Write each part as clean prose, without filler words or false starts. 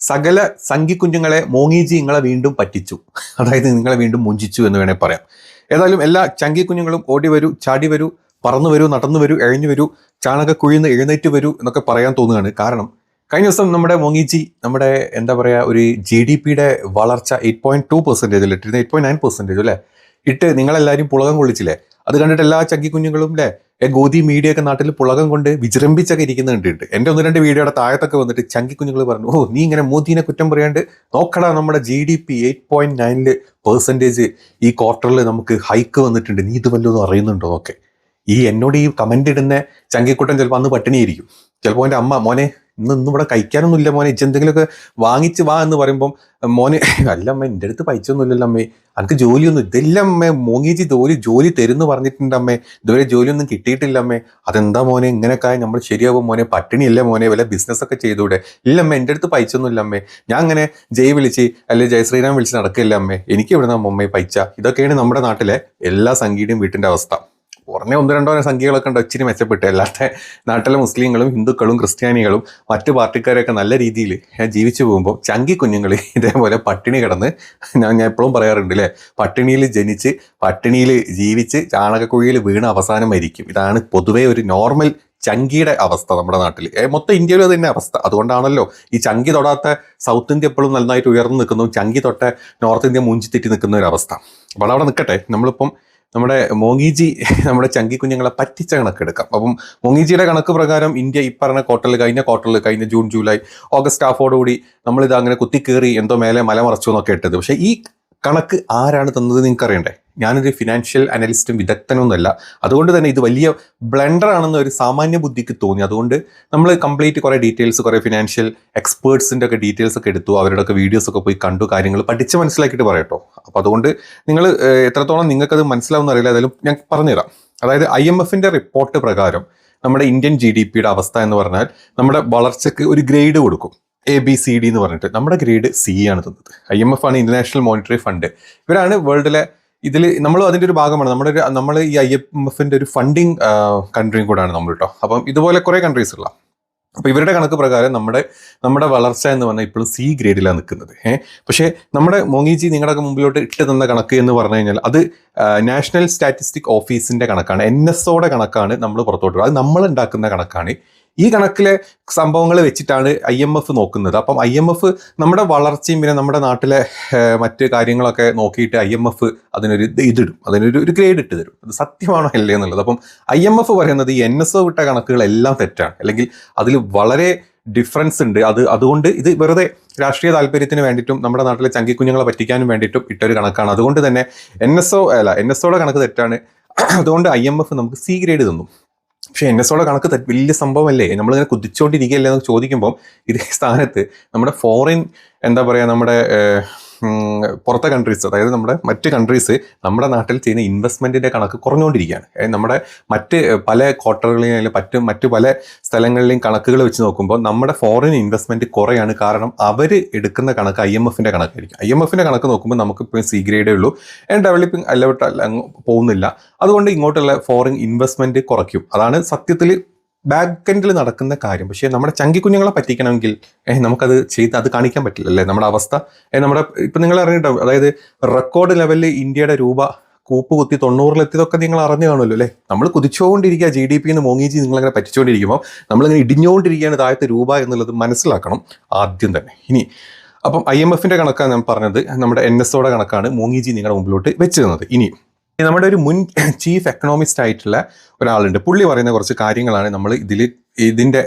സകല സംഘിക്കുഞ്ഞുങ്ങളെ മോങ്ങിജി നിങ്ങളെ വീണ്ടും പറ്റിച്ചു, അതായത് നിങ്ങളെ വീണ്ടും മുഞ്ചിച്ചു എന്ന് വേണേൽ പറയാം. ഏതായാലും എല്ലാ ചങ്കിക്കുഞ്ഞുങ്ങളും ഓടി വരൂ, ചാടി വരൂ, പറന്നു വരൂ, നടന്നു വരൂ, എഴഞ്ഞു വരൂ, ചാണകക്കുഴിന്ന് എഴുന്നേറ്റ് വരൂ എന്നൊക്കെ പറയാൻ തോന്നുകയാണ്. കാരണം കഴിഞ്ഞ ദിവസം നമ്മുടെ മോങ്ങിജി നമ്മുടെ എന്താ പറയുക ഒരു GDP-യുടെ വളർച്ച 8.2% ഇട്ടിരുന്ന 8.9% അല്ലേ ഇട്ട് നിങ്ങളെല്ലാവരും പുളകം കൊള്ളിച്ചില്ലേ. അത് കണ്ടിട്ട് എല്ലാ ചങ്കിക്കുഞ്ഞുങ്ങളും അല്ലേ ഗോതി മീഡിയ ഒക്കെ നാട്ടിൽ പുളകം കൊണ്ട് വിജൃംഭിച്ചൊക്കെ ഇരിക്കുന്ന കണ്ടിട്ട് എൻ്റെ 1-2 വീഡിയോയുടെ താഴത്തൊക്കെ വന്നിട്ട് ചങ്കിക്കുഞ്ഞുങ്ങൾ പറഞ്ഞു, ഓ നീ ഇങ്ങനെ മോദീനെ കുറ്റം പറയാണ്ട് നോക്കടാ, നമ്മുടെ GDP 8.9% ഈ ക്വാർട്ടറിൽ നമുക്ക് ഹൈക്ക് വന്നിട്ടുണ്ട്, നീ ഇത് വല്ലതും അറിയുന്നുണ്ടോ എന്നൊക്കെ. എന്നോട് ഈ കമന്റ് ഇടുന്ന ചങ്കിക്കുട്ടൻ ചിലപ്പോൾ അന്ന് പട്ടിണിയായിരിക്കും. ചിലപ്പോൾ എൻ്റെ അമ്മ, മോനെ ഇന്നും ഇവിടെ കഴിക്കാനൊന്നുമില്ല മോനെ, ഇച്ചെന്തെങ്കിലുമൊക്കെ വാങ്ങിച്ച് വാ എന്ന് പറയുമ്പം മോനെ, അല്ല അമ്മ എൻ്റെ അടുത്ത് പൈസയൊന്നുമില്ലല്ലോ അമ്മേ, എനിക്ക് ജോലിയൊന്നും ഇതെല്ലാം അമ്മേ, മോങ്ങിച്ച് ജോലി തരുമെന്ന് പറഞ്ഞിട്ടുണ്ട് അമ്മേ, ഇതുവരെ ജോലിയൊന്നും കിട്ടിയിട്ടില്ല അമ്മേ. അതെന്താ മോനെ ഇങ്ങനെയൊക്കെ നമ്മൾ ശരിയാവും മോനെ, പട്ടിണിയല്ലേ മോനെ, വല്ല ബിസിനസ്സൊക്കെ ചെയ്തൂടെ? ഇല്ലമ്മേ എൻ്റെ അടുത്ത് പൈസയൊന്നുമില്ല അമ്മേ, ഞാൻ അങ്ങനെ ജയ് വിളിച്ച് അല്ലെ ജയശ്രീരാം വിളിച്ച് നടക്കില്ല അമ്മേ, എനിക്ക് എവിടെ നിന്നാ അമ്മേ പൈസ? ഇതൊക്കെയാണ് നമ്മുടെ നാട്ടിലെ എല്ലാ സംഘീയുടെയും വീട്ടിൻ്റെ അവസ്ഥ. കുറഞ്ഞ 1-2 സംഖ്യകളൊക്കെ ഉണ്ട് ഇച്ചിരി മെച്ചപ്പെട്ട്. അല്ലാത്ത നാട്ടിലെ മുസ്ലിങ്ങളും ഹിന്ദുക്കളും ക്രിസ്ത്യാനികളും മറ്റു പാർട്ടിക്കാരൊക്കെ നല്ല രീതിയിൽ ജീവിച്ചു പോകുമ്പോൾ ചങ്കി കുഞ്ഞുങ്ങൾ ഇതേപോലെ പട്ടിണി കിടന്ന്, ഞാൻ എപ്പോഴും പറയാറുണ്ട് അല്ലേ, പട്ടിണിയിൽ ജനിച്ച് പട്ടിണിയിൽ ജീവിച്ച് ചാണകക്കുഴിയിൽ വീണ് അവസാനം മരിക്കും. ഇതാണ് പൊതുവേ ഒരു നോർമൽ ചങ്കിയുടെ അവസ്ഥ നമ്മുടെ നാട്ടിൽ, മൊത്തം ഇന്ത്യയിലും അത് തന്നെ അവസ്ഥ. അതുകൊണ്ടാണല്ലോ ഈ ചങ്കി തൊടാത്ത സൗത്ത് ഇന്ത്യ എപ്പോഴും നന്നായിട്ട് ഉയർന്നു നിൽക്കുന്നു, ചങ്കി തൊട്ട നോർത്ത് ഇന്ത്യ മൂഞ്ചി തെറ്റി നിൽക്കുന്ന ഒരു അവസ്ഥ. അപ്പോൾ അതവിടെ നിൽക്കട്ടെ. നമ്മളിപ്പം നമ്മുടെ മോങ്ങിജി നമ്മുടെ ചങ്കി കുഞ്ഞുങ്ങളെ പറ്റിച്ച കണക്കെടുക്കാം. അപ്പം മോങ്ങിജിയുടെ കണക്ക് പ്രകാരം ഇന്ത്യ ഈ പറഞ്ഞ കഴിഞ്ഞ ജൂൺ ജൂലൈ ഓഗസ്റ്റ് ഹാഫോടുകൂടി നമ്മളിത് അങ്ങനെ കുത്തിക്കേറി എന്തോ മേലെ മലമറച്ചു എന്നൊക്കെ ഇട്ടത്. പക്ഷേ ഈ കണക്ക് ആരാണ് തന്നത് നിങ്ങൾക്ക് അറിയണ്ടേ? ഞാനൊരു ഫിനാൻഷ്യൽ അനലിസ്റ്റും വിദഗ്ധനൊന്നുമല്ല. അതുകൊണ്ട് തന്നെ ഇത് വലിയ ബ്ലണ്ടർ ആണെന്ന് ഒരു സാമാന്യ ബുദ്ധിക്ക് തോന്നി. അതുകൊണ്ട് നമ്മൾ കംപ്ലീറ്റ് കുറേ ഡീറ്റെയിൽസ്, കുറേ ഫിനാൻഷ്യൽ എക്സ്പേർട്സിൻ്റെ ഒക്കെ ഡീറ്റെയിൽസ് ഒക്കെ എടുത്തു, അവരുടെ ഒക്കെ വീഡിയോസ് ഒക്കെ പോയി കണ്ടു, കാര്യങ്ങൾ പഠിച്ച് മനസ്സിലാക്കിയിട്ട് പറയട്ടോ. അപ്പോൾ അതുകൊണ്ട് നിങ്ങൾ എത്രത്തോളം നിങ്ങൾക്കത് മനസ്സിലാവുന്ന അറിയില്ല, ഏതായാലും ഞാൻ പറഞ്ഞുതരാം. അതായത് IMF-ന്റെ റിപ്പോർട്ട് പ്രകാരം നമ്മുടെ ഇന്ത്യൻ GDP-യുടെ അവസ്ഥ എന്ന് പറഞ്ഞാൽ നമ്മുടെ വളർച്ചയ്ക്ക് ഒരു ഗ്രേഡ് കൊടുക്കും, ABCD എന്ന് പറഞ്ഞിട്ട്. നമ്മുടെ ഗ്രേഡ് C ആണ് തന്നത്. IMF ആണ്, ഇന്റർനാഷണൽ മോണിറ്ററി ഫണ്ട്. ഇവരാണ് വേൾഡിലെ ഇതിൽ നമ്മളും അതിൻ്റെ ഒരു ഭാഗമാണ്. നമ്മൾ ഈ IMF-ന്റെ ഒരു ഫണ്ടിങ് കൺട്രിയും കൂടാണ് നമ്മൾ കേട്ടോ. അപ്പം ഇതുപോലെ കുറേ കൺട്രീസ് ഉള്ള. അപ്പോൾ ഇവരുടെ കണക്ക് പ്രകാരം നമ്മുടെ വളർച്ച എന്ന് പറഞ്ഞാൽ ഇപ്പോഴും C ഗ്രേഡിലാണ് നിൽക്കുന്നത്. പക്ഷേ നമ്മുടെ മോങ്ങിജി നിങ്ങളുടെ മുമ്പിലോട്ട് ഇട്ട് തന്ന കണക്ക് എന്ന് പറഞ്ഞു കഴിഞ്ഞാൽ അത് നാഷണൽ സ്റ്റാറ്റിസ്റ്റിക് ഓഫീസിന്റെ കണക്കാണ്, NSOയുടെ കണക്കാണ് നമ്മൾ പുറത്തോട്ട്. അത് നമ്മൾ ഉണ്ടാക്കുന്ന കണക്കാണ്. ഈ കണക്കിലെ സംഭവങ്ങൾ വെച്ചിട്ടാണ് IMF നോക്കുന്നത്. അപ്പം IMF നമ്മുടെ വളർച്ചയും പിന്നെ നമ്മുടെ നാട്ടിലെ മറ്റ് കാര്യങ്ങളൊക്കെ നോക്കിയിട്ട് IMF അതിനൊരു ഇതിടും, അതിനൊരു ഗ്രേഡ് ഇട്ട് തരും. അത് സത്യമാണോ അല്ലേ എന്നുള്ളത്. അപ്പം IMF പറയുന്നത് ഈ NSO വിട്ട കണക്കുകളെല്ലാം തെറ്റാണ്, അല്ലെങ്കിൽ അതിൽ വളരെ ഡിഫറൻസ് ഉണ്ട്. അതുകൊണ്ട് ഇത് വെറുതെ രാഷ്ട്രീയ താല്പര്യത്തിന് വേണ്ടിയിട്ടും നമ്മുടെ നാട്ടിലെ ചങ്കിക്കുഞ്ഞുങ്ങളെ പറ്റിക്കാനും വേണ്ടിയിട്ടും ഇട്ടൊരു കണക്കാണ്. അതുകൊണ്ട് തന്നെ NSOയുടെ കണക്ക് തെറ്റാണ്. അതുകൊണ്ട് IMF നമുക്ക് C ഗ്രേഡ് തന്നു. പക്ഷേ NSOയുടെ കണക്ക് വലിയ സംഭവമല്ലേ, നമ്മളിങ്ങനെ കുതിച്ചുകൊണ്ടിരിക്കുകയല്ലേ എന്ന് ചോദിക്കുമ്പോൾ ഇതേ സ്ഥാനത്ത് നമ്മുടെ ഫോറിൻ എന്താ പറയുക, നമ്മുടെ പുറത്തെ കൺട്രീസ്, അതായത് നമ്മുടെ മറ്റ് കൺട്രീസ് നമ്മുടെ നാട്ടിൽ ചെയ്യുന്ന ഇൻവെസ്റ്റ്മെൻറ്റിൻ്റെ കണക്ക് കുറഞ്ഞുകൊണ്ടിരിക്കുകയാണ്. നമ്മുടെ മറ്റ് പല ക്വാർട്ടറുകളിലും അല്ലെങ്കിൽ മറ്റ് പല സ്ഥലങ്ങളിലെയും കണക്കുകൾ വെച്ച് നോക്കുമ്പോൾ നമ്മുടെ ഫോറിൻ ഇൻവെസ്റ്റ്മെൻറ്റ് കുറയാണ്. കാരണം അവർ എടുക്കുന്ന കണക്ക് IMF-ന്റെ കണക്കായിരിക്കും. IMF-ന്റെ കണക്ക് നോക്കുമ്പോൾ നമുക്ക് ഇപ്പോൾ C ഗ്രേഡേ ഉള്ളൂ, ഡെവലപ്പിംഗ് അല്ലോട്ട് പോകുന്നില്ല. അതുകൊണ്ട് ഇങ്ങോട്ടുള്ള ഫോറിൻ ഇൻവെസ്റ്റ്മെൻറ്റ് കുറയ്ക്കും. അതാണ് സത്യത്തിൽ ബാക്ക് എൻഡിൽ നടക്കുന്ന കാര്യം. പക്ഷേ നമ്മുടെ ചങ്കിക്കുഞ്ഞുങ്ങളെ പറ്റിക്കണമെങ്കിൽ നമുക്കത് അത് കാണിക്കാൻ പറ്റില്ല അല്ലേ നമ്മുടെ അവസ്ഥ. നമ്മുടെ ഇപ്പം നിങ്ങൾ അറിഞ്ഞിട്ടോ, അതായത് റെക്കോർഡ് ലെവലിൽ ഇന്ത്യയുടെ രൂപ കൂപ്പ് കുത്തി 90-ലെത്തിയതൊക്കെ നിങ്ങൾ അറിഞ്ഞു കാണുമല്ലോ അല്ലേ. നമ്മൾ കുതിച്ചുകൊണ്ടിരിക്കുക, GDP-ന്ന് മോങ്ങിജി നിങ്ങളങ്ങനെ പറ്റിച്ചുകൊണ്ടിരിക്കുമ്പോൾ നമ്മളിങ്ങനെ ഇടിഞ്ഞുകൊണ്ടിരിക്കുകയാണ് താഴത്തെ രൂപ എന്നുള്ളത് മനസ്സിലാക്കണം ആദ്യം തന്നെ. ഇനി അപ്പം IMF-ന്റെ കണക്കാണ് ഞാൻ പറഞ്ഞത്, നമ്മുടെ NSOയുടെ കണക്കാണ് മോങ്ങിജി നിങ്ങളുടെ മുമ്പിലോട്ട് വെച്ച് തന്നത്. ഇനി നമ്മുടെ ഒരു മുൻ ചീഫ് എക്കണോമിസ്റ്റ് ആയിട്ടുള്ള ഒരാളുണ്ട്, പുള്ളി പറയുന്ന കുറച്ച് കാര്യങ്ങളാണ് നമ്മൾ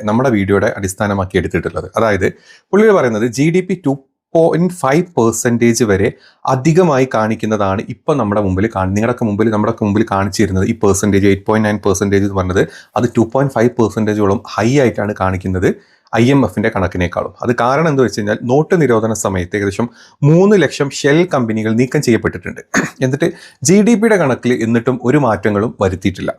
നമ്മുടെ വീഡിയോയുടെ അടിസ്ഥാനമാക്കി എടുത്തിട്ടുള്ളത്. അതായത് പുള്ളി പറയുന്നത് GDP 2.5% വരെ അധികമായി കാണിക്കുന്നതാണ് ഇപ്പം നമ്മുടെ മുമ്പിൽ കാണിച്ചിരുന്നത്. ഈ പെർസെൻറ്റേജ് 8.9% എന്ന് പറഞ്ഞത് അത് 2.5%ഓളം ഹൈ ആയിട്ടാണ് കാണിക്കുന്നത് IMF-ന്റെ കണക്കിനേക്കാളും. അത് കാരണം എന്താ വെച്ച് കഴിഞ്ഞാൽ നോട്ട് നിരോധന സമയത്ത് ഏകദേശം 3 ലക്ഷം ഷെൽ കമ്പനികൾ നീക്കം ചെയ്യപ്പെട്ടിട്ടുണ്ട്. എന്നിട്ട് GDP-യുടെ കണക്കിൽ എന്നിട്ടും ഒരു മാറ്റങ്ങളും വരുത്തിയിട്ടില്ല.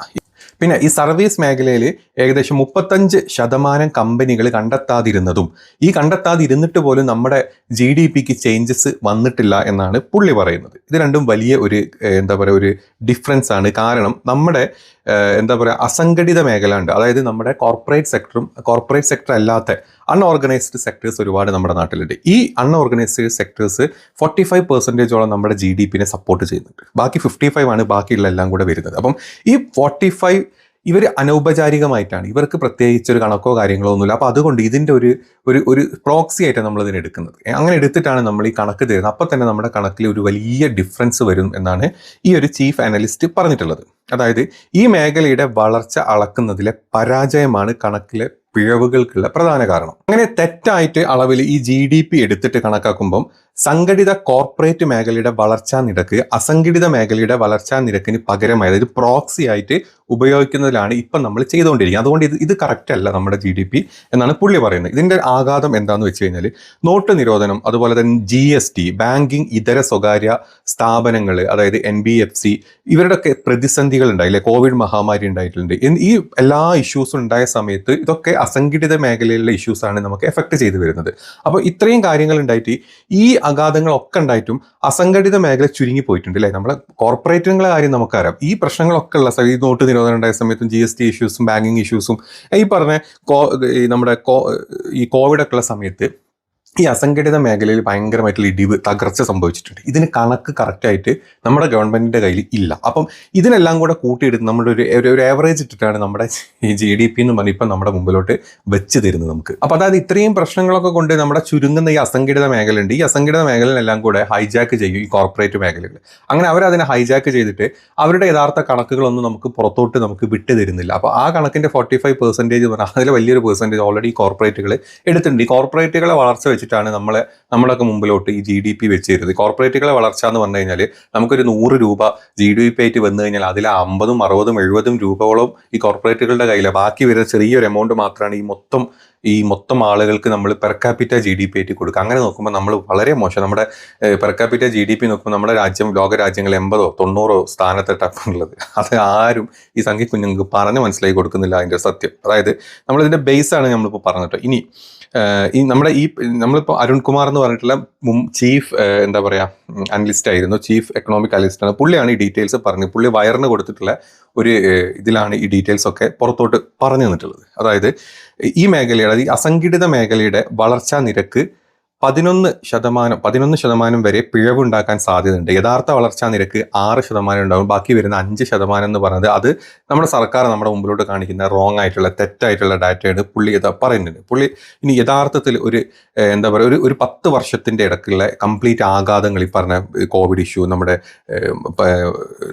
പിന്നെ ഈ സർവീസ് മേഖലയിൽ ഏകദേശം 35% കമ്പനികൾ കണ്ടെത്താതിരുന്നതും ഈ കണ്ടെത്താതിരുന്നിട്ട് പോലും നമ്മുടെ GDP-ക്ക് ചേഞ്ചസ് വന്നിട്ടില്ല എന്നാണ് പുള്ളി പറയുന്നത്. ഇത് രണ്ടും വലിയ ഒരു എന്താ പറയുക ഒരു ഡിഫറൻസ് ആണ്. കാരണം നമ്മുടെ എന്താ പറയുക അസംഘടിത മേഖല ഉണ്ട്. അതായത് നമ്മുടെ കോർപ്പറേറ്റ് സെക്ടറും കോർപ്പറേറ്റ് സെക്ടർ അല്ലാത്ത അൺഓർഗനൈസ്ഡ് സെക്ടേഴ്സ് ഒരുപാട് നമ്മുടെ നാട്ടിലുണ്ട്. ഈ അൺഓർഗനൈസ്ഡ് സെക്ടേഴ്സ് 45% നമ്മുടെ GDP-നെ സപ്പോർട്ട് ചെയ്യുന്നുണ്ട്. ബാക്കി 55 ആണ് ബാക്കിയുള്ള എല്ലാം കൂടെ വരുന്നത്. അപ്പം ഈ 45 ഇവർ അനൗപചാരികമായിട്ടാണ്, ഇവർക്ക് പ്രത്യേകിച്ച് ഒരു കണക്കോ കാര്യങ്ങളോ ഒന്നുമില്ല. അപ്പോൾ അതുകൊണ്ട് ഇതിൻ്റെ ഒരു ഒരു ഒരു പ്രോക്സി ആയിട്ടാണ് നമ്മൾ ഇതിനെ എടുക്കുന്നത്. അങ്ങനെ എടുത്തിട്ടാണ് നമ്മൾ ഈ കണക്ക് തരുന്നത്. അപ്പോൾ തന്നെ നമ്മുടെ കണക്കിൽ ഒരു വലിയ ഡിഫറൻസ് വരും എന്നാണ് ഈ ഒരു ചീഫ് അനലിസ്റ്റ് പറഞ്ഞിട്ടുള്ളത്. അതായത് ഈ മേഖലയുടെ വളർച്ച അളക്കുന്നതിലെ പരാജയമാണ് കണക്കിലെ പിഴവുകൾക്കുള്ള പ്രധാന കാരണം. അങ്ങനെ തെറ്റായിട്ട് അളവിൽ ഈ GDP എടുത്തിട്ട് കണക്കാക്കുമ്പം സംഘടിത കോർപ്പറേറ്റ് മേഖലയുടെ വളർച്ചാ നിരക്ക് അസംഘടിത മേഖലയുടെ വളർച്ചാ നിരക്കിന് പകരമായി, അതായത് പ്രോക്സി ആയിട്ട് ഉപയോഗിക്കുന്നതിലാണ് ഇപ്പം നമ്മൾ ചെയ്തുകൊണ്ടിരിക്കുന്നത്. അതുകൊണ്ട് ഇത് കറക്റ്റ് അല്ല നമ്മുടെ GDP എന്നാണ് പുള്ളി പറയുന്നത്. ഇതിൻ്റെ ആഘാതം എന്താണെന്ന് വെച്ച് കഴിഞ്ഞാൽ നോട്ട് നിരോധനം, അതുപോലെ തന്നെ GST, ബാങ്കിങ് ഇതര സ്വകാര്യ സ്ഥാപനങ്ങൾ, അതായത് NBFC, ഇവരുടെയൊക്കെ പ്രതിസന്ധികൾ ഉണ്ടായില്ലേ, കോവിഡ് മഹാമാരി ഉണ്ടായിട്ടുണ്ട്. ഈ എല്ലാ ഇഷ്യൂസും ഉണ്ടായ സമയത്ത് ഇതൊക്കെ അസംഘടിത മേഖലയിലുള്ള ഇഷ്യൂസാണ് നമുക്ക് എഫക്ട് ചെയ്തു വരുന്നത്. അപ്പോൾ ഇത്രയും കാര്യങ്ങൾ ഉണ്ടായിട്ട് ഈ ആഘാതങ്ങളൊക്കെ ഉണ്ടായിട്ടും അസംഘടിത മേഖല ചുരുങ്ങി പോയിട്ടുണ്ട് അല്ലേ. നമ്മളെ കോർപ്പറേറ്റുകളുടെ കാര്യം നമുക്കറിയാം. ഈ പ്രശ്നങ്ങളൊക്കെ ഉള്ള ഈ നോട്ട് നിരോധനം ഉണ്ടായ സമയത്തും GST ഇഷ്യൂസും ബാങ്കിങ് ഇഷ്യൂസും ഈ പറഞ്ഞ നമ്മുടെ ഈ കോവിഡൊക്കെ ഉള്ള സമയത്ത് ഈ അസംഘടിത മേഖലയിൽ ഭയങ്കരമായിട്ടുള്ള ഇടിവ് തകർച്ച സംഭവിച്ചിട്ടുണ്ട്. ഇതിന് കണക്ക് കറക്റ്റായിട്ട് നമ്മുടെ ഗവൺമെൻറ്റിൻ്റെ കയ്യിൽ ഇല്ല. അപ്പം ഇതിനെല്ലാം കൂടെ കൂട്ടിയെടുത്ത് നമ്മുടെ ഒരു ആവറേജ് ഇട്ടിട്ടാണ് നമ്മുടെ ഈ GDP എന്ന് പറഞ്ഞാൽ ഇപ്പം നമ്മുടെ മുമ്പിലോട്ട് വെച്ച് തരുന്നത് നമുക്ക്. അപ്പോൾ അതായത് ഇത്രയും പ്രശ്നങ്ങളൊക്കെ കൊണ്ട് നമ്മുടെ ചുരുങ്ങുന്ന ഈ അസംഘടിത മേഖല ഉണ്ട്. ഈ അസംഘടിത മേഖലയിലെല്ലാം കൂടെ ഹൈജാക്ക് ചെയ്യും ഈ കോർപ്പറേറ്റ് മേഖലകൾ. അങ്ങനെ അവരതിനെ ഹൈജാക്ക് ചെയ്തിട്ട് അവരുടെ യഥാർത്ഥ കണക്കുകളൊന്നും നമുക്ക് പുറത്തോട്ട് നമുക്ക് വിട്ടു തരുന്നില്ല. അപ്പോൾ ആ കണക്കിൻ്റെ 45% പറഞ്ഞാൽ അതിൽ വലിയൊരു പെർസെൻറ്റേജ് ഓൾറെഡി കോർപ്പറേറ്റുകൾ എടുത്തിട്ടുണ്ട്. ഈ കോർപ്പറേറ്റുകളെ വളർച്ച വെച്ചിട്ടാണ് നമ്മളൊക്കെ മുമ്പിലോട്ട് ഈ GDP വെച്ച് തരുന്നത്. കോർപ്പറേറ്റുകളെ വളർച്ച എന്ന് പറഞ്ഞു കഴിഞ്ഞാൽ നമുക്കൊരു 100 രൂപ GDP ആയിട്ട് വന്നു കഴിഞ്ഞാൽ അതിൽ 50, 60, 70 രൂപയോളം ഈ കോർപ്പറേറ്റുകളുടെ കയ്യിലാണ്. ബാക്കി വരുന്ന ചെറിയൊരു എമൗണ്ട് മാത്രമാണ് ഈ മൊത്തം ആളുകൾക്ക് നമ്മൾ പെർ ക്യാപിറ്റ GDP ആയിട്ട് കൊടുക്കുക. അങ്ങനെ നോക്കുമ്പോൾ നമ്മൾ വളരെ മോശം. നമ്മുടെ പെർ ക്യാപിറ്റ GDP നോക്കുമ്പോൾ നമ്മുടെ രാജ്യം ലോക രാജ്യങ്ങൾ 80, 90 സ്ഥാനത്തെട്ടാണുള്ളത്. അത് ആരും ഈ സംഖ്യ കുഞ്ഞുങ്ങൾക്ക് പറഞ്ഞ് മനസ്സിലാക്കി കൊടുക്കുന്നില്ല അതിൻ്റെ സത്യം. അതായത് നമ്മളിതിൻ്റെ ബേസാണ് നമ്മളിപ്പോൾ പറഞ്ഞിട്ട്. ഇനി നമ്മളിപ്പോൾ അരുൺ കുമാർ എന്ന് പറഞ്ഞിട്ടുള്ള ചീഫ് എന്താ പറയുക അനലിസ്റ്റ് ആയിരുന്നു, ചീഫ് എക്കണോമിക് അനലിസ്റ്റാണ്. പുള്ളിയാണ് ഈ ഡീറ്റെയിൽസ് പറഞ്ഞത്. പുള്ളി വയറിന് കൊടുത്തിട്ടുള്ള ഒരു ഇതിലാണ് ഈ ഡീറ്റെയിൽസ് ഒക്കെ പുറത്തോട്ട് പറഞ്ഞു തന്നിട്ടുള്ളത്. അതായത് ഈ മേഖലയുടെ, അതായത് ഈ അസംഘടിത മേഖലയുടെ വളർച്ചാ നിരക്ക് 11% വരെ പിഴവുണ്ടാക്കാൻ സാധ്യതയുണ്ട്. യഥാർത്ഥ വളർച്ചാ നിരക്ക് 6% ഉണ്ടാകും. ബാക്കി വരുന്ന 5% എന്ന് പറയുന്നത് അത് നമ്മുടെ സർക്കാർ നമ്മുടെ മുമ്പിലോട്ട് കാണിക്കുന്ന റോങ് ആയിട്ടുള്ള തെറ്റായിട്ടുള്ള ഡാറ്റയാണ് പുള്ളി പറയുന്നുണ്ട്. പുള്ളി ഇനി യഥാർത്ഥത്തിൽ ഒരു എന്താ പറയുക ഒരു 10 വർഷത്തിൻ്റെ ഇടയ്ക്കുള്ള കംപ്ലീറ്റ് ആഘാതങ്ങൾ, ഈ പറഞ്ഞ കോവിഡ് ഇഷ്യൂ, നമ്മുടെ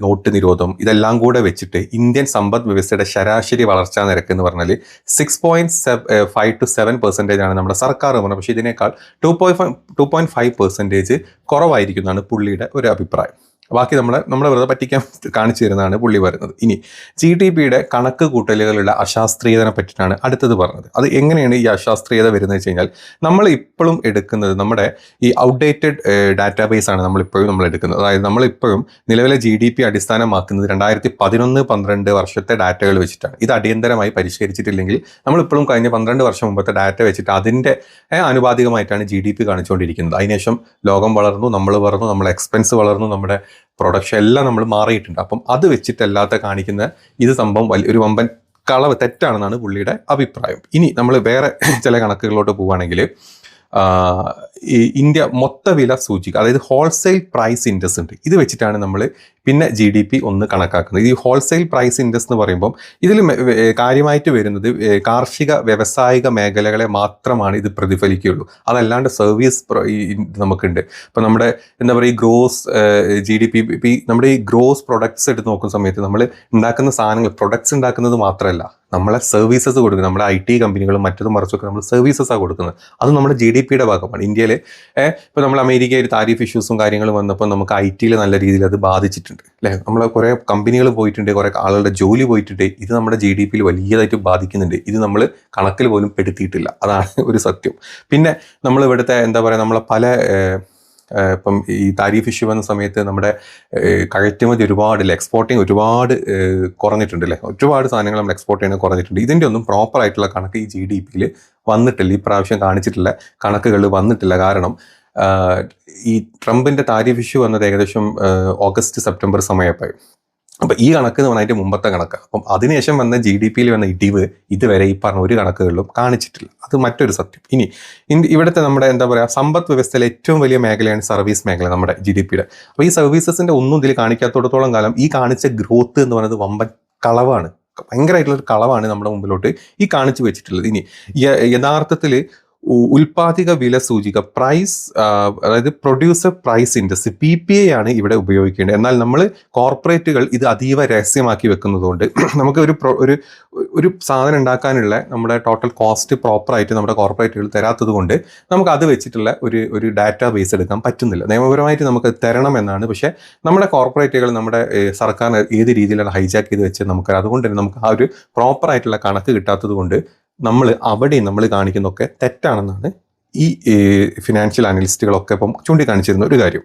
നോട്ട് നിരോധം, ഇതെല്ലാം കൂടെ വെച്ചിട്ട് ഇന്ത്യൻ സമ്പദ് വ്യവസ്ഥയുടെ ശരാശരി വളർച്ചാ നിരക്ക് എന്ന് പറഞ്ഞാൽ 6.5 to 7% ആണ് നമ്മുടെ സർക്കാർ പറഞ്ഞത്. പക്ഷേ ഇതിനേക്കാൾ 2.5% കുറവായിരിക്കും എന്നാണ് പുള്ളിയുടെ ഒരു അഭിപ്രായം. ബാക്കി നമ്മളെ വെറുതെ പറ്റിക്കാൻ കാണിച്ചു തരുന്നതാണ് പുള്ളി പറയുന്നത്. ഇനി GDP-യുടെ കണക്ക് കൂട്ടലുകളുടെ അശാസ്ത്രീയതയെ പറ്റിയിട്ടാണ് അടുത്തത് പറഞ്ഞത്. അത് എങ്ങനെയാണ് ഈ അശാസ്ത്രീയത വരുന്നത് വെച്ച് കഴിഞ്ഞാൽ നമ്മൾ ഇപ്പോഴും എടുക്കുന്നത് നമ്മുടെ ഈ ഔട്ട്ഡേറ്റഡ് ഡാറ്റാബേസ് ആണ് നമ്മൾ എടുക്കുന്നത്. അതായത് നമ്മളിപ്പോഴും നിലവിലെ GDP അടിസ്ഥാനമാക്കുന്നത് 2011-12 വർഷത്തെ ഡാറ്റകൾ വെച്ചിട്ടാണ്. ഇത് അടിയന്തരമായി പരിഷ്കരിച്ചിട്ടില്ലെങ്കിൽ നമ്മളിപ്പോഴും കഴിഞ്ഞ 12 വർഷം മുമ്പത്തെ ഡാറ്റ വെച്ചിട്ട് അതിൻ്റെ ആനുപാതികമായിട്ടാണ് GDP കാണിച്ചുകൊണ്ടിരിക്കുന്നത്. അതിനുശേഷം ലോകം വളർന്നു, നമ്മൾ വളർന്നു, നമ്മുടെ എക്സ്പെൻസ് വളർന്നു, നമ്മുടെ പ്രൊഡക്ഷൻ എല്ലാം നമ്മൾ മാറിയിട്ടുണ്ട്. അപ്പം അത് വെച്ചിട്ടല്ലാത്ത കാണിക്കുന്ന ഇത് സംഭവം ഒരു വമ്പൻ കളവ് തെറ്റാണെന്നാണ് പുള്ളിയുടെ അഭിപ്രായം. ഇനി നമ്മൾ വേറെ ചില കണക്കുകളിലോട്ട് പോവുകയാണെങ്കിൽ ഈ ഇന്ത്യ മൊത്തവില സൂചിക, അതായത് ഹോൾസെയിൽ പ്രൈസ് ഇൻഡെക്സ് ഉണ്ട്. ഇത് വെച്ചിട്ടാണ് നമ്മൾ പിന്നെ GDP ഒന്ന് കണക്കാക്കുന്നത്. ഈ ഹോൾസെയിൽ പ്രൈസ് ഇൻഡെക്സ് എന്ന് പറയുമ്പം ഇതിൽ കാര്യമായിട്ട് വരുന്നത് കാർഷിക വ്യാവസായിക മേഖലകളെ മാത്രമാണ് ഇത് പ്രതിഫലിക്കുകയുള്ളൂ. അതല്ലാണ്ട് സർവീസ് നമുക്കുണ്ട്. ഇപ്പം നമ്മുടെ എന്താ പറയുക ഗ്രോസ് GDP, നമ്മുടെ ഈ ഗ്രോസ് പ്രൊഡക്ട്സ് എടുത്ത് നോക്കുന്ന സമയത്ത് നമ്മൾ ഉണ്ടാക്കുന്ന സാധനങ്ങൾ പ്രൊഡക്ട്സ് ഉണ്ടാക്കുന്നത് മാത്രമല്ല, നമ്മളെ സർവീസസ് കൊടുക്കുന്നത്, നമ്മുടെ IT കമ്പനികളും മറ്റതും മറിച്ചൊക്കെ നമ്മൾ സർവീസസാണ് കൊടുക്കുന്നത്. അത് നമ്മുടെ GDP-യുടെ ഭാഗമാണ്. ഇന്ത്യയിൽ ഇപ്പോൾ നമ്മൾ അമേരിക്കയിൽ താരിഫ് ഇഷ്യൂസും കാര്യങ്ങളും വന്നപ്പോൾ നമുക്ക് IT-യിൽ നല്ല രീതിയിൽ അത് ബാധിച്ചിട്ടുണ്ട് അല്ലേ. നമ്മൾ കുറേ കമ്പനികൾ പോയിട്ടുണ്ട്, കുറേ ആളുകളുടെ ജോലി പോയിട്ടുണ്ട്. ഇത് നമ്മുടെ GDP-യിൽ വലിയതായിട്ട് ബാധിക്കുന്നുണ്ട്. ഇത് നമ്മൾ കണക്കിൽ പോലും പെടുത്തിയിട്ടില്ല. അതാണ് ഒരു സത്യം. പിന്നെ നമ്മൾ ഇവിടുത്തെ എന്താ പറയുക നമ്മളെ പല ഇപ്പം ഈ താരിഫ് ഇഷ്യൂ വന്ന സമയത്ത് നമ്മുടെ കയറ്റുമതി ഒരുപാടില്ല, എക്സ്പോർട്ടിങ് ഒരുപാട് കുറഞ്ഞിട്ടുണ്ടല്ലേ. ഒരുപാട് സാധനങ്ങൾ നമ്മൾ എക്സ്പോർട്ട് ചെയ്യുന്നത് കുറഞ്ഞിട്ടുണ്ട്. ഇതിൻ്റെ ഒന്നും പ്രോപ്പറായിട്ടുള്ള കണക്ക് ഈ GDP-യിൽ വന്നിട്ടില്ല. ഈ പ്രാവശ്യം കാണിച്ചിട്ടുള്ള കണക്കുകൾ വന്നിട്ടില്ല. കാരണം ഈ ട്രംപിൻ്റെ താരിഫ് ഇഷ്യൂ വന്നത് ഏകദേശം ഓഗസ്റ്റ് സെപ്റ്റംബർ സമയമായി. അപ്പോൾ ഈ കണക്ക് എന്ന് പറഞ്ഞാൽ അതിൻ്റെ മുമ്പത്തെ കണക്ക്. അപ്പം അതിനുശേഷം വന്ന GDP-യിൽ വന്ന ഇടിവ് ഇതുവരെ ഈ പറഞ്ഞ ഒരു കണക്കുകളിലും കാണിച്ചിട്ടില്ല. അത് മറ്റൊരു സത്യം. ഇനി ഇവിടുത്തെ നമ്മുടെ എന്താ പറയുക, സമ്പദ് വ്യവസ്ഥയിലെ ഏറ്റവും വലിയ മേഖലയാണ് സർവീസ് മേഖല നമ്മുടെ GDP-യുടെ. അപ്പോൾ ഈ സർവീസസിൻ്റെ ഒന്നും ഇതിൽ കാണിക്കാത്തടത്തോളം കാലം ഈ കാണിച്ച ഗ്രോത്ത് എന്ന് പറയുന്നത് വമ്പൻ കളവാണ്, ഭയങ്കരമായിട്ടുള്ളൊരു കളവാണ് നമ്മുടെ മുമ്പിലോട്ട് ഈ കാണിച്ചു വെച്ചിട്ടുള്ളത്. ഇനി യഥാർത്ഥത്തിൽ ഉൽപാദിക വില സൂചിക പ്രൈസ്, അതായത് പ്രൊഡ്യൂസർ പ്രൈസ് ഇൻഡെക്സ് PPI ആണ് ഇവിടെ ഉപയോഗിക്കേണ്ടത്. എന്നാൽ നമ്മൾ കോർപ്പറേറ്റുകൾ ഇത് അതീവ രഹസ്യമാക്കി വെക്കുന്നതുകൊണ്ട് നമുക്ക് ഒരു സാധനം ഉണ്ടാക്കാനുള്ള നമ്മുടെ ടോട്ടൽ കോസ്റ്റ് പ്രോപ്പറായിട്ട് നമ്മുടെ കോർപ്പറേറ്റുകൾ തരാത്തത് കൊണ്ട് നമുക്ക് അത് വെച്ചിട്ടുള്ള ഒരു ഡാറ്റാ ബേസ് എടുക്കാൻ പറ്റുന്നില്ല. നിയമപരമായിട്ട് നമുക്ക് തരണം എന്നാണ്, പക്ഷേ നമ്മുടെ കോർപ്പറേറ്റുകൾ നമ്മുടെ സർക്കാർ ഏത് രീതിയിലാണ് ഹൈജാക്ക് ചെയ്ത് വെച്ച് നമുക്ക്, അതുകൊണ്ട് തന്നെ നമുക്ക് ആ ഒരു പ്രോപ്പറായിട്ടുള്ള കണക്ക് കിട്ടാത്തത് കൊണ്ട് നമ്മൾ കാണിക്കുന്നതൊക്കെ തെറ്റാണെന്നാണ് ഈ ഫിനാൻഷ്യൽ അനലിസ്റ്റുകളൊക്കെ ഇപ്പം ചൂണ്ടിക്കാണിച്ചിരുന്ന ഒരു കാര്യം.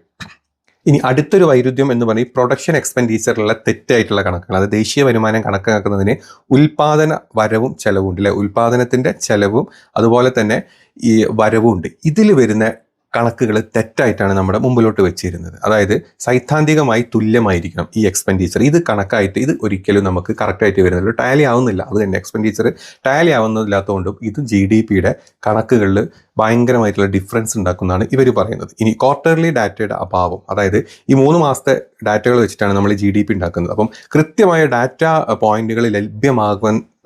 ഇനി അടുത്തൊരു വൈരുദ്ധ്യം എന്ന് പറഞ്ഞാൽ പ്രൊഡക്ഷൻ എക്സ്പെൻഡിച്ചറിലുള്ള തെറ്റായിട്ടുള്ള കണക്കുകൾ. അത് ദേശീയ വരുമാനം കണക്കാക്കുന്നതിന് ഉൽപാദന വരവും ചെലവും ഉണ്ട് അല്ലേ, ഉൽപാദനത്തിൻ്റെ ചെലവും അതുപോലെ തന്നെ ഈ വരവും ഉണ്ട്. ഇതിൽ വരുന്ന കണക്കുകൾ തെറ്റായിട്ടാണ് നമ്മുടെ മുമ്പിലോട്ട് വെച്ചിരുന്നത്. അതായത് സൈദ്ധാന്തികമായി തുല്യമായിരിക്കണം ഈ എക്സ്പെൻഡിച്ചർ. ഇത് കണക്കായിട്ട് ഇത് ഒരിക്കലും നമുക്ക് കറക്റ്റായിട്ട് വരുന്നില്ല, ടാലി ആവുന്നില്ല. അത് തന്നെ എക്സ്പെൻഡിച്ചർ ടാലി ആവുന്നില്ലാത്തതുകൊണ്ടും ഇത് GDP-യുടെ കണക്കുകളിൽ ഭയങ്കരമായിട്ടുള്ള ഡിഫറൻസ് ഉണ്ടാക്കുന്നതാണ് ഇവർ പറയുന്നത്. ഇനി ക്വാർട്ടർലി ഡാറ്റയുടെ അഭാവം, അതായത് ഈ 3 മാസത്തെ ഡാറ്റകൾ വെച്ചിട്ടാണ് നമ്മൾ GDP ഉണ്ടാക്കുന്നത്. അപ്പം കൃത്യമായ ഡാറ്റ പോയിന്റുകൾ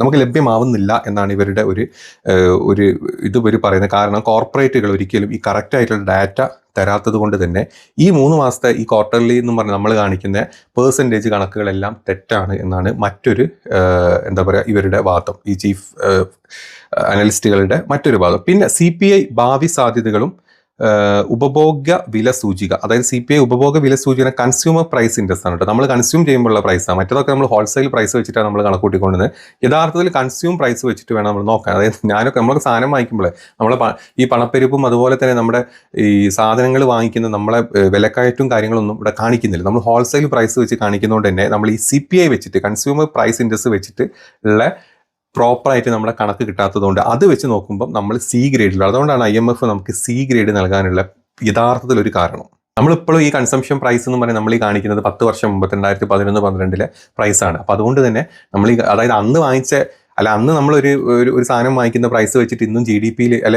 നമുക്ക് ലഭ്യമാവുന്നില്ല എന്നാണ് ഇവരുടെ ഒരു ഇവർ പറയുന്നത്. കാരണം കോർപ്പറേറ്റുകൾ ഒരിക്കലും ഈ കറക്റ്റായിട്ടുള്ള ഡാറ്റ തരാത്തത് കൊണ്ട് തന്നെ ഈ 3 മാസത്തെ ഈ ക്വാർട്ടർലി എന്നും പറഞ്ഞ് നമ്മൾ കാണിക്കുന്ന പേഴ്സൻറ്റേജ് കണക്കുകളെല്ലാം തെറ്റാണ് എന്നാണ് മറ്റൊരു എന്താ പറയുക ഇവരുടെ വാദം, ഈ ചീഫ് അനലിസ്റ്റുകളുടെ മറ്റൊരു വാദം. പിന്നെ CPI ഭാവി സാധ്യതകളും ഉപഭോഗ വില സൂചിക, അതായത് CPI ഉപഭോഗ വില സൂചിക കൺസ്യൂമർ പ്രൈസ് ഇൻഡെക്സ് ആണ് കേട്ടോ. നമ്മൾ കൺസ്യൂം ചെയ്യുമ്പോഴുള്ള പ്രൈസാണ്. മറ്റേതൊക്കെ നമ്മൾ ഹോൾസെയിൽ പ്രൈസ് വെച്ചിട്ടാണ് നമ്മൾ കണക്കൂട്ടിക്കൊണ്ടുന്നത്. യഥാർത്ഥത്തിൽ കൺസ്യൂം പ്രൈസ് വെച്ചിട്ട് വേണം നമ്മൾ നോക്കാൻ. അതായത് നമ്മളൊക്കെ സാധനം വാങ്ങിക്കുമ്പോൾ ഈ പണപ്പെരുപ്പും അതുപോലെ തന്നെ നമ്മുടെ ഈ സാധനങ്ങൾ വാങ്ങിക്കുന്ന നമ്മളെ വിലക്കയറ്റും കാര്യങ്ങളൊന്നും ഇവിടെ കാണിക്കുന്നില്ല. നമ്മൾ ഹോൾസെയിൽ പ്രൈസ് വെച്ച് കാണിക്കുന്നതുകൊണ്ട് തന്നെ നമ്മൾ ഈ CPI വെച്ചിട്ട് കൺസ്യൂമർ പ്രൈസ് ഇൻഡെക്സ് വെച്ചിട്ട് ഉള്ള പ്രോപ്പറായിട്ട് നമ്മുടെ കണക്ക് കിട്ടാത്തതുകൊണ്ട് അത് വെച്ച് നോക്കുമ്പോൾ നമ്മൾ C ഗ്രേഡിലാണ്. അതുകൊണ്ടാണ് IMF നമുക്ക് C ഗ്രേഡ് നൽകാനുള്ള യഥാർത്ഥത്തിലൊരു കാരണം. നമ്മളിപ്പോഴും ഈ കൺസംഷൻ പ്രൈസ് എന്ന് പറഞ്ഞാൽ നമ്മൾ ഈ കാണിക്കുന്നത് 10 വർഷം മുമ്പ് 2011-12 പ്രൈസാണ്. അപ്പോൾ അതുകൊണ്ട് തന്നെ നമ്മൾ അതായത് അന്ന് വാങ്ങിച്ച അന്ന് നമ്മളൊരു സാധനം വാങ്ങിക്കുന്ന പ്രൈസ് വെച്ചിട്ട് ഇന്നും GDP-യിൽ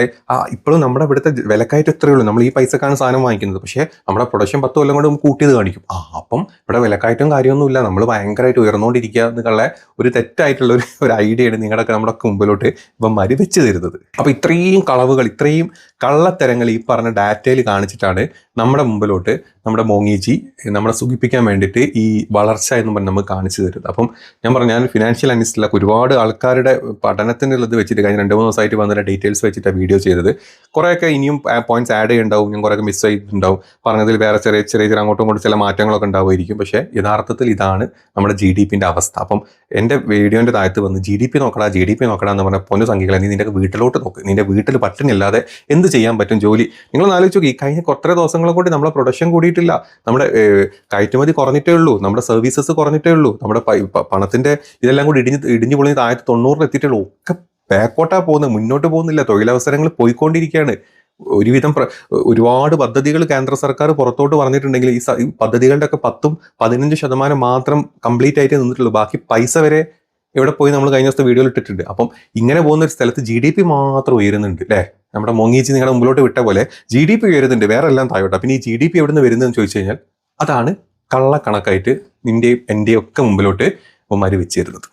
ഇപ്പോഴും നമ്മുടെ ഇവിടുത്തെ വിലക്കയറ്റം എത്രയേ ഉള്ളൂ. നമ്മൾ ഈ പൈസക്കാണ് സാധനം വാങ്ങിക്കുന്നത്, പക്ഷേ നമ്മുടെ പ്രൊഡക്ഷൻ 10 കൊല്ലം കൊണ്ട് നമുക്ക് കൂട്ടിയത് കാണിക്കും. അപ്പം ഇവിടെ വിലക്കയറ്റം കാര്യമൊന്നുമില്ല, നമ്മൾ ഭയങ്കരമായിട്ട് ഉയർന്നുകൊണ്ടിരിക്കുക എന്നുള്ള ഒരു തെറ്റായിട്ടുള്ള ഒരു ഐഡിയയാണ് നിങ്ങളുടെയൊക്കെ നമ്മുടെ മുമ്പിലോട്ട് ഇവന്മാർ വെച്ച് തരുന്നത്. അപ്പോൾ ഇത്രയും കളവുകൾ, ഇത്രയും കള്ളത്തരങ്ങൾ ഈ പറഞ്ഞ ഡാറ്റയിൽ കാണിച്ചിട്ടാണ് നമ്മുടെ മുമ്പിലോട്ട് നമ്മുടെ മോങ്ങിജി നമ്മളെ സുഖിപ്പിക്കാൻ വേണ്ടിയിട്ട് ഈ വളർച്ച എന്ന് പറഞ്ഞ് നമുക്ക് കാണിച്ചു തരുന്നത്. അപ്പം ഞാൻ ഫിനാൻഷ്യൽ അനലിസ്റ്റിലൊക്കെ ഒരുപാട് ആൾക്കാരുടെ പഠനത്തിനുള്ളത് വെച്ചിട്ട് കഴിഞ്ഞ 2-3 ദിവസമായിട്ട് വന്നിട്ട് ഡീറ്റെയിൽസ് വെച്ചിട്ടാണ് വീഡിയോ ചെയ്തത്. കുറേയൊക്കെ ഇനിയും പോയിന്റ്സ് ആഡ് ചെയ്യുന്നുണ്ടാവും, ഞാൻ കുറേയൊക്കെ മിസ് ചെയ്തിട്ടുണ്ടാവും, പറഞ്ഞതിൽ വേറെ ചെറിയ അങ്ങോട്ടും ഇങ്ങോട്ടും ചില മാറ്റങ്ങളൊക്കെ ഉണ്ടാവുമായിരിക്കും. പക്ഷേ യഥാർത്ഥത്തിൽ ഇതാണ് നമ്മുടെ GDP-ൻ്റെ അവസ്ഥ. അപ്പം എൻ്റെ വീഡിയോൻ്റെ താഴത്ത് വന്ന് GDP നോക്കടാ എന്ന് പറഞ്ഞ പൊന്നു സംഖ്യകളെ നീ നിൻ്റെ വീട്ടിലോട്ട് നോക്ക്. നിൻ്റെ വീട്ടിൽ പട്ടിണില്ലാതെ എന്ത് ചെയ്യാൻ പറ്റും ജോലി? നിങ്ങളൊന്ന് ആലോചിച്ച് നോക്കി. കഴിഞ്ഞ കുറേ ദിവസങ്ങളെ കൊണ്ട് നമ്മളെ പ്രൊഡക്ഷൻ കൂടിയിട്ടില്ല, നമ്മുടെ കയറ്റുമതി കുറഞ്ഞിട്ടേ ഉള്ളൂ, നമ്മുടെ സർവീസസ് കുറഞ്ഞിട്ടേ ഉള്ളൂ, നമ്മുടെ പണത്തിൻ്റെ ഇതെല്ലാം കൂടി ഇടിഞ്ഞു പൊളിഞ്ഞ് 1990 എത്തിയിട്ടുള്ളൂ. ഒക്കെ ബാക്കോട്ടാ പോകുന്നത്, മുന്നോട്ട് പോകുന്നില്ല. തൊഴിലവസരങ്ങൾ പോയിക്കൊണ്ടിരിക്കുകയാണ്. ഒരുപാട് പദ്ധതികൾ കേന്ദ്ര സർക്കാർ പുറത്തോട്ട് പറഞ്ഞിട്ടുണ്ടെങ്കിൽ ഈ പദ്ധതികളുടെ ഒക്കെ 10-15% മാത്രം കംപ്ലീറ്റ് ആയിട്ട് നിന്നിട്ടുള്ളൂ. ബാക്കി പൈസ വരെ എവിടെ പോയി നമ്മൾ കഴിഞ്ഞ ദിവസത്തെ വീഡിയോയിൽ ഇട്ടിട്ടുണ്ട്. അപ്പം ഇങ്ങനെ പോകുന്ന ഒരു സ്ഥലത്ത് GDP മാത്രം ഉയരുന്നുണ്ട് അല്ലേ. നമ്മുടെ മോങ്ങിജി നിങ്ങളുടെ മുമ്പിലോട്ട് വിട്ട പോലെ GDP ഉയരുന്നുണ്ട്, വേറെ എല്ലാം താഴോട്ടാ. പിന്നെ ഈ GDP എവിടെ നിന്ന് വരുന്നതെന്ന് ചോദിച്ചു കഴിഞ്ഞാൽ അതാണ് കള്ളക്കണക്കായിട്ട് നിൻ്റെയും എൻ്റെയും ഒക്കെ മുമ്പിലോട്ട് അവന്മാർ വെച്ച് തരുന്നത്.